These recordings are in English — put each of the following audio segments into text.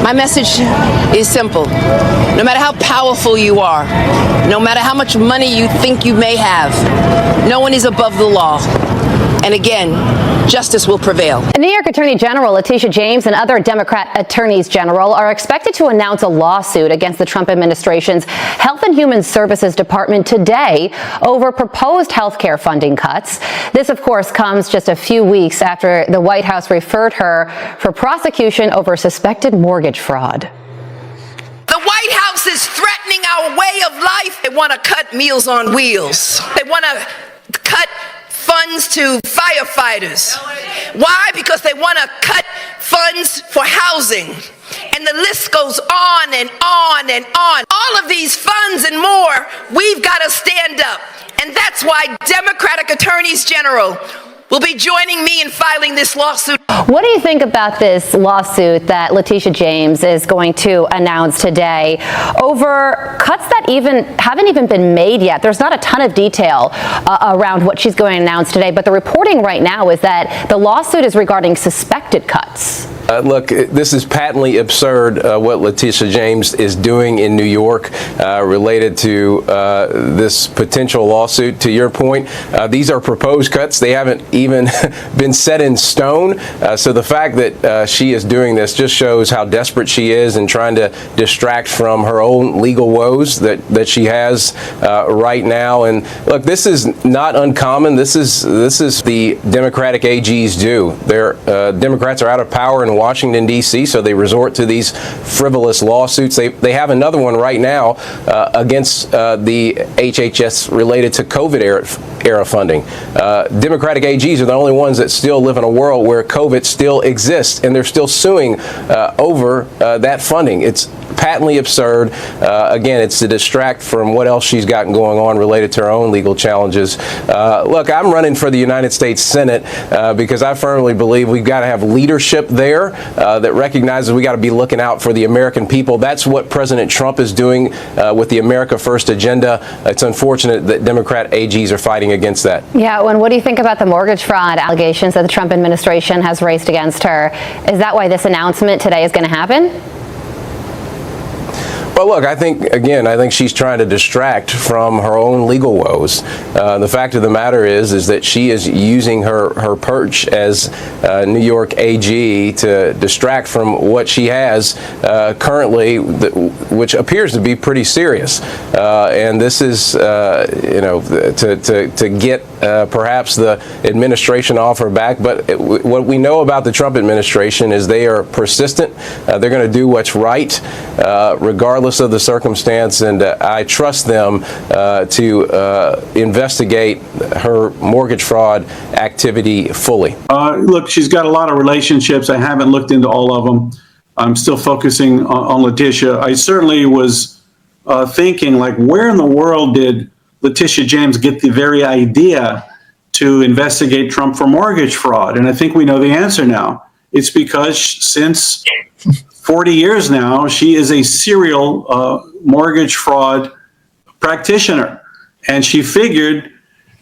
My message is simple. No matter how powerful you are, no matter how much money you think you may have, no one is above the law. And again, justice will prevail. New York Attorney General Letitia James and other Democrat attorneys general are expected to announce a lawsuit against the Trump administration's Health and Human Services Department today over proposed health care funding cuts. This, of course, comes just a few weeks after the White House referred her for prosecution over suspected mortgage fraud. The White House is threatening our way of life. They want to cut Meals on Wheels. They want to cut funds to firefighters. Why? Because they want to cut funds for housing. And the list goes on and on and on. All of these funds and more, we've got to stand up. And that's why Democratic attorneys general will be joining me in filing this lawsuit. What do you think about this lawsuit that Letitia James is going to announce today over cuts that haven't even been made yet? There's not a ton of detail around what she's going to announce today, but the reporting right now is that the lawsuit is regarding suspected cuts. Look, this is patently absurd what Letitia James is doing in New York related to this potential lawsuit. To your point, these are proposed cuts. They haven't even been set in stone. So the fact that she is doing this just shows how desperate she is and trying to distract from her own legal woes that she has right now. And look, this is not uncommon. This is the Democratic AGs do. Democrats are out of power in Washington, D.C., so they resort to these frivolous lawsuits. They have another one right now against the HHS related to COVID era funding. Democratic AGs are the only ones that still live in a world where COVID still exists, and they're still suing over that funding. It's patently absurd. Again, it's to distract from what else she's got going on related to her own legal challenges. Look, I'm running for the United States Senate because I firmly believe we've got to have leadership there that recognizes we got to be looking out for the American people. That's what President Trump is doing with the America First agenda. It's unfortunate that Democrat AGs are fighting against that. Yeah, and what do you think about the mortgage fraud allegations that the Trump administration has raised against her? Is that why this announcement today is going to happen? Well, look, I think she's trying to distract from her own legal woes. The fact of the matter is that she is using her perch as New York AG to distract from what she has currently, which appears to be pretty serious. And this is, to get perhaps the administration off her back. But what we know about the Trump administration is they are persistent. They're going to do what's right, regardless of the circumstance, and I trust them to investigate her mortgage fraud activity fully. Look, she's got a lot of relationships. I haven't looked into all of them. I'm still focusing on Letitia. I certainly was thinking, like, where in the world did Letitia James get the very idea to investigate Trump for mortgage fraud? And I think we know the answer now. It's because since 40 years now, she is a serial mortgage fraud practitioner. And she figured,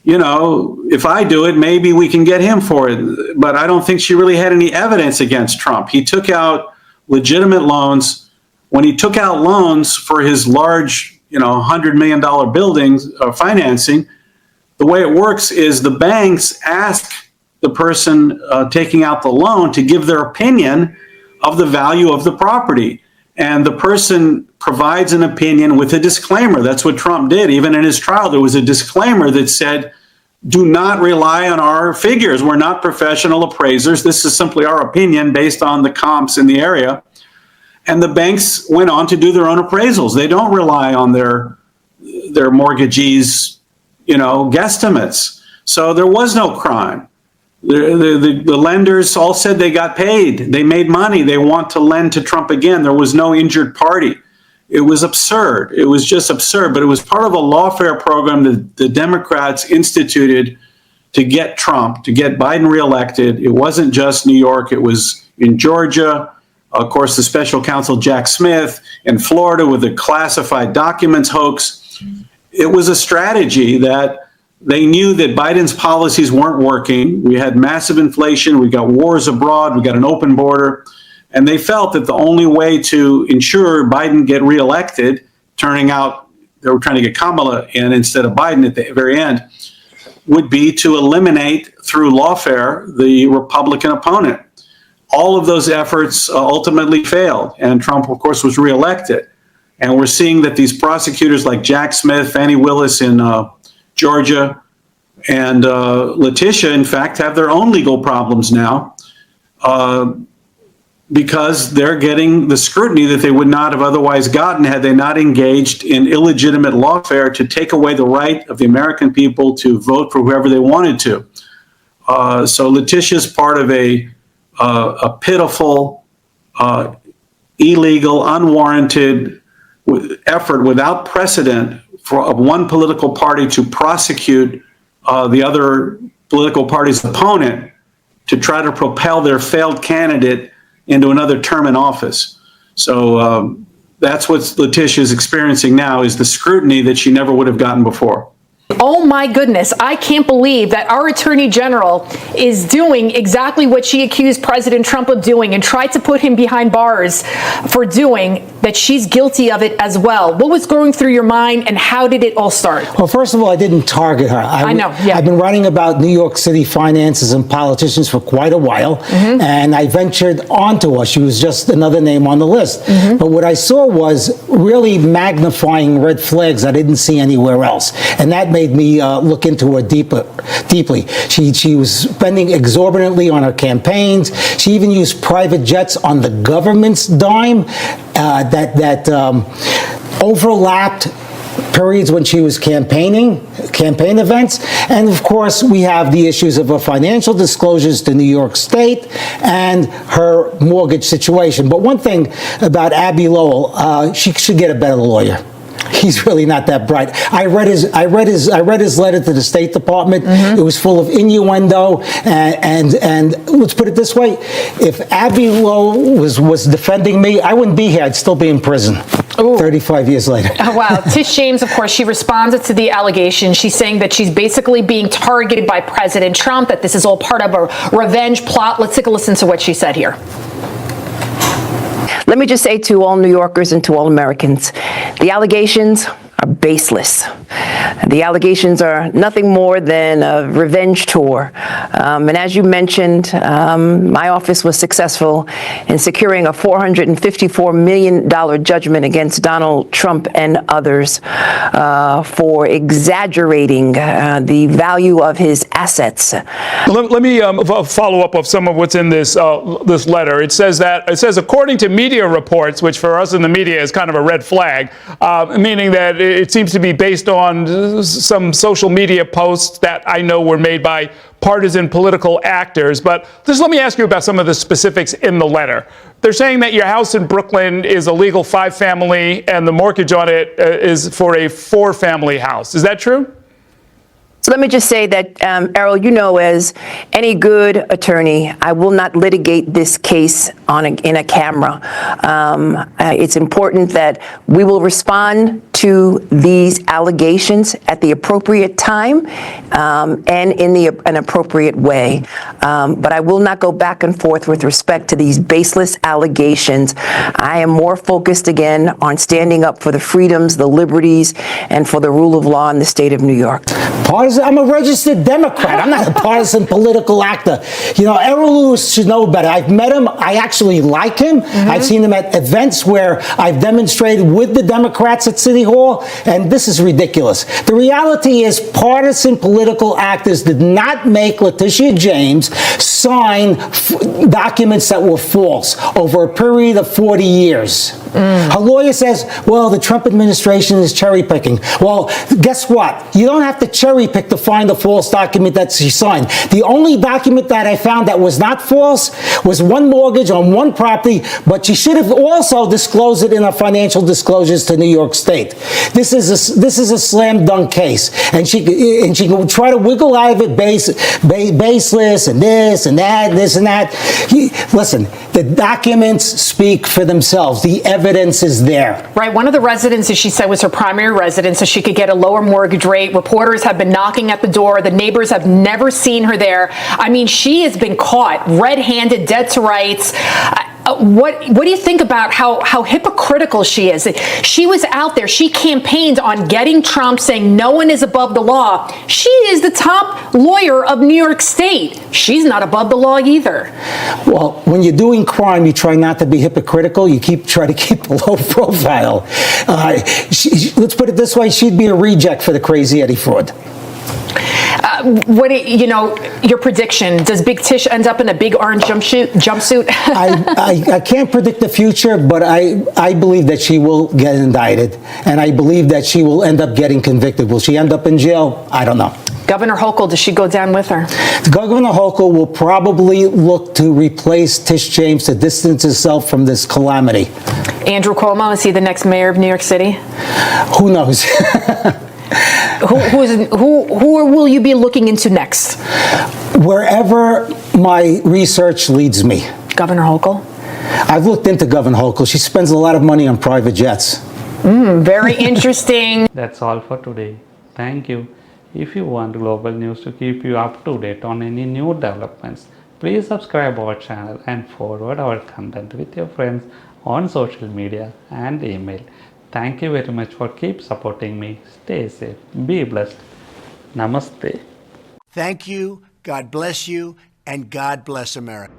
if I do it, maybe we can get him for it. But I don't think she really had any evidence against Trump. He took out legitimate loans. When he took out loans for his large, $100 million buildings financing, the way it works is the banks ask the person taking out the loan to give their opinion of the value of the property. And the person provides an opinion with a disclaimer. That's what Trump did. Even in his trial, there was a disclaimer that said, do not rely on our figures. We're not professional appraisers. This is simply our opinion based on the comps in the area. And the banks went on to do their own appraisals. They don't rely on their mortgagees, guesstimates. So there was no crime. The lenders all said they got paid. They made money. They want to lend to Trump again. There was no injured party. It was absurd. It was just absurd. But it was part of a lawfare program that the Democrats instituted to get Trump, to get Biden reelected. It wasn't just New York. It was in Georgia. Of course, the special counsel Jack Smith in Florida with the classified documents hoax. It was a strategy that they knew that Biden's policies weren't working. We had massive inflation. We got wars abroad. We got an open border. And they felt that the only way to ensure Biden get reelected, turning out they were trying to get Kamala in instead of Biden at the very end, would be to eliminate through lawfare the Republican opponent. All of those efforts ultimately failed, and Trump, of course, was reelected. And we're seeing that these prosecutors like Jack Smith, Fannie Willis in Georgia, and Letitia, in fact, have their own legal problems now because they're getting the scrutiny that they would not have otherwise gotten had they not engaged in illegitimate lawfare to take away the right of the American people to vote for whoever they wanted to. So Letitia is part of a pitiful, illegal, unwarranted effort without precedent for one political party to prosecute the other political party's opponent to try to propel their failed candidate into another term in office. So that's what Letitia is experiencing now, is the scrutiny that she never would have gotten before. Oh my goodness, I can't believe that our Attorney General is doing exactly what she accused President Trump of doing and tried to put him behind bars for doing, that she's guilty of it as well. What was going through your mind and how did it all start? Well, first of all, I didn't target her. I know, yeah. I've been writing about New York City finances and politicians for quite a while, and I ventured onto her. She was just another name on the list. But what I saw was really magnifying red flags I didn't see anywhere else, and that made me look into her deeply. She was spending exorbitantly on her campaigns. She even used private jets on the government's dime that overlapped periods when she was campaign events. And of course, we have the issues of her financial disclosures to New York State and her mortgage situation. But one thing about Abbe Lowell, she should get a better lawyer. He's really not that bright. I read his letter to the State Department. It was full of innuendo, and let's put it this way: if Abbe Lowell was defending me, I wouldn't be here. I'd still be in prison. 35 years later. Oh, wow. Tish James, of course, she responded to the allegation. She's saying that she's basically being targeted by President Trump, that this is all part of a revenge plot. Let's take a listen to what she said here. Let me just say to all New Yorkers and to all Americans, the allegations are baseless. The allegations are nothing more than a revenge tour. And as you mentioned, my office was successful in securing a $454 million judgment against Donald Trump and others for exaggerating the value of his assets. Let me follow up of some of what's in this this letter. It says according to media reports, which for us in the media is kind of a red flag, meaning that it seems to be based on some social media posts that I know were made by partisan political actors. But just let me ask you about some of the specifics in the letter. They're saying that your house in Brooklyn is a legal 5-family and the mortgage on it is for a 4-family house. Is that true? So let me just say that, Errol, you know, as any good attorney, I will not litigate this case in a camera. It's important that we will respond to these allegations at the appropriate time and in an appropriate way. But I will not go back and forth with respect to these baseless allegations. I am more focused again on standing up for the freedoms, the liberties, and for the rule of law in the state of New York. I'm a registered Democrat. I'm not a partisan political actor. You know, Errol Lewis should know better. I've met him. I actually like him. I've seen him at events where I've demonstrated with the Democrats at City Hall, and this is ridiculous. The reality is partisan political actors did not make Letitia James sign documents that were false over a period of 40 years. Her lawyer says, well, the Trump administration is cherry picking. Well, guess what? You don't have to cherry pick to find a false document that she signed. The only document that I found that was not false was one mortgage on one property, but she should have also disclosed it in her financial disclosures to New York State. This is a slam dunk case, and she can try to wiggle out of it baseless and this and that, this and that. Listen, the documents speak for themselves. The evidence is there. Right. One of the residences, she said, was her primary residence, so she could get a lower mortgage rate. Reporters have been knocking at the door. The neighbors have never seen her there. I mean, she has been caught red-handed, dead to rights. What do you think about how hypocritical she is? She was out there. She campaigned on getting Trump, saying no one is above the law. She is the top lawyer of New York State. She's not above the law either. Well, when you're doing crime, you try not to be hypocritical. You try to keep a low profile. Let's put it this way: she'd be a reject for the Crazy Eddie fraud. Your prediction, does Big Tish end up in a big orange jumpsuit? I can't predict the future, but I believe that she will get indicted, and I believe that she will end up getting convicted. Will she end up in jail? I don't know. Governor Hochul, does she go down with her? Governor Hochul will probably look to replace Tish James to distance herself from this calamity. Andrew Cuomo, is he the next mayor of New York City? Who knows? Who will you be looking into next? Wherever my research leads me. Governor Hochul? I've looked into Governor Hochul. She spends a lot of money on private jets. Very interesting. That's all for today. Thank you. If you want global news to keep you up to date on any new developments, please subscribe our channel and forward our content with your friends on social media and email. Thank you very much for keep supporting me. Stay safe, be blessed. Namaste. Thank you, God bless you, and God bless America.